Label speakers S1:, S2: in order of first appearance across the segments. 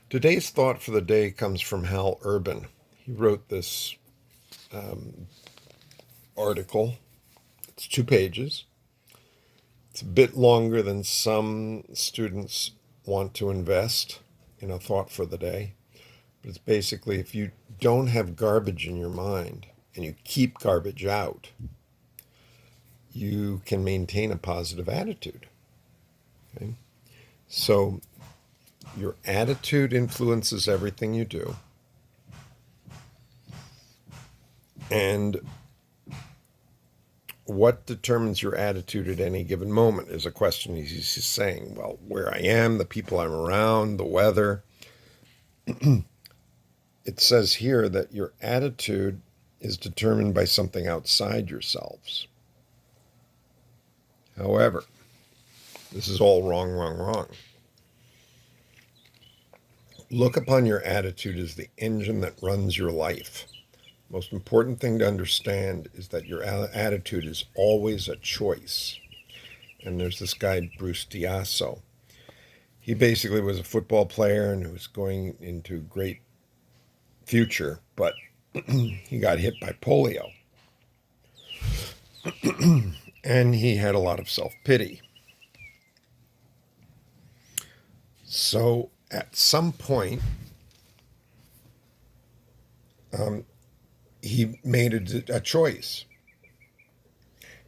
S1: Today's thought for the day comes from Hal Urban. He wrote this article. It's 2 pages. It's a bit longer than some students want to invest in a thought for the day. But it's basically if you don't have garbage in your mind and you keep garbage out, you can maintain a positive attitude. Okay? So your attitude influences everything you do. And what determines your attitude at any given moment is a question he's saying. Well, where I am, the people I'm around, the weather. It says here that your attitude is determined by something outside yourselves. However, this is all wrong, wrong, wrong. Look upon your attitude as the engine that runs your life. Most important thing to understand is that your attitude is always a choice. And there's this guy, Bruce Diasso. He basically was a football player and was going into great future, but he got hit by polio. And he had a lot of self-pity. So at some point, he made a choice.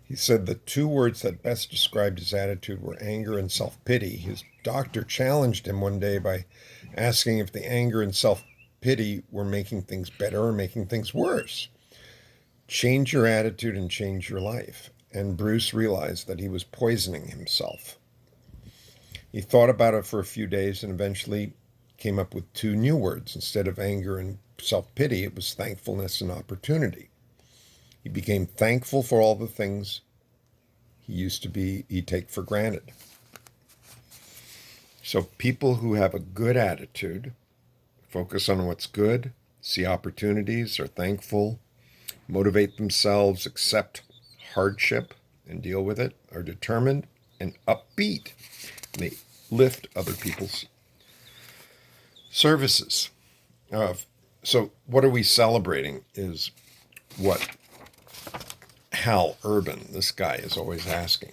S1: He said the 2 words that best described his attitude were anger and self-pity. His doctor challenged him one day by asking if the anger and self-pity were making things better or making things worse. Change your attitude and change your life. And Bruce realized that he was poisoning himself. He thought about it for a few days and eventually came up with 2 new words. Instead of anger and self-pity, it was thankfulness and opportunity. He became thankful for all the things he'd take for granted. So people who have a good attitude, focus on what's good, see opportunities, are thankful, motivate themselves, accept hardship and deal with it, are determined and upbeat. They lift other people's services. So what are we celebrating is what Hal Urban, this guy, is always asking.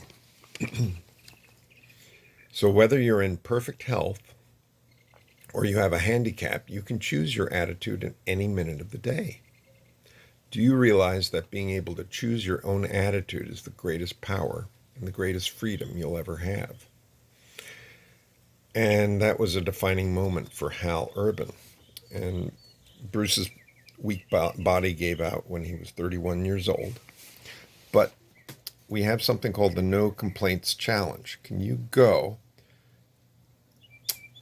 S1: So whether you're in perfect health or you have a handicap, you can choose your attitude at any minute of the day. Do you realize that being able to choose your own attitude is the greatest power and the greatest freedom you'll ever have? And that was a defining moment for Hal Urban. And Bruce's weak body gave out when he was 31 years old. But we have something called the No Complaints Challenge. Can you go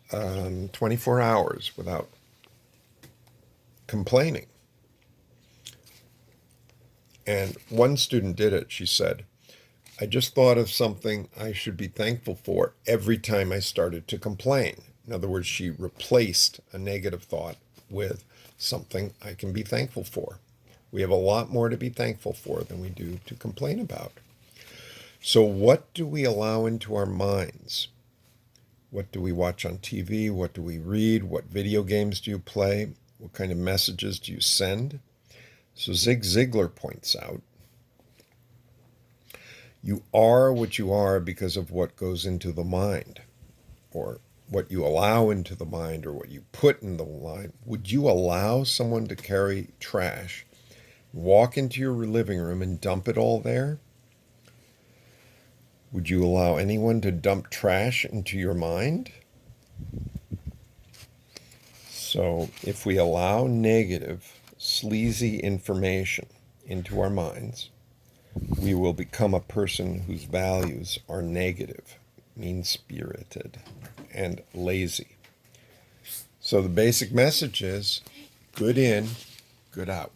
S1: 24 hours without complaining? And one student did it. She said, I just thought of something I should be thankful for every time I started to complain. In other words, she replaced a negative thought with something I can be thankful for. We have a lot more to be thankful for than we do to complain about. So what do we allow into our minds? What do we watch on TV? What do we read? What video games do you play? What kind of messages do you send? So Zig Ziglar points out, you are what you are because of what goes into the mind, or what you allow into the mind, or what you put in the mind. Would you allow someone to carry trash, walk into your living room and dump it all there? Would you allow anyone to dump trash into your mind? So if we allow negative, sleazy information into our minds, we will become a person whose values are negative, mean-spirited, and lazy. So the basic message is good in, good out.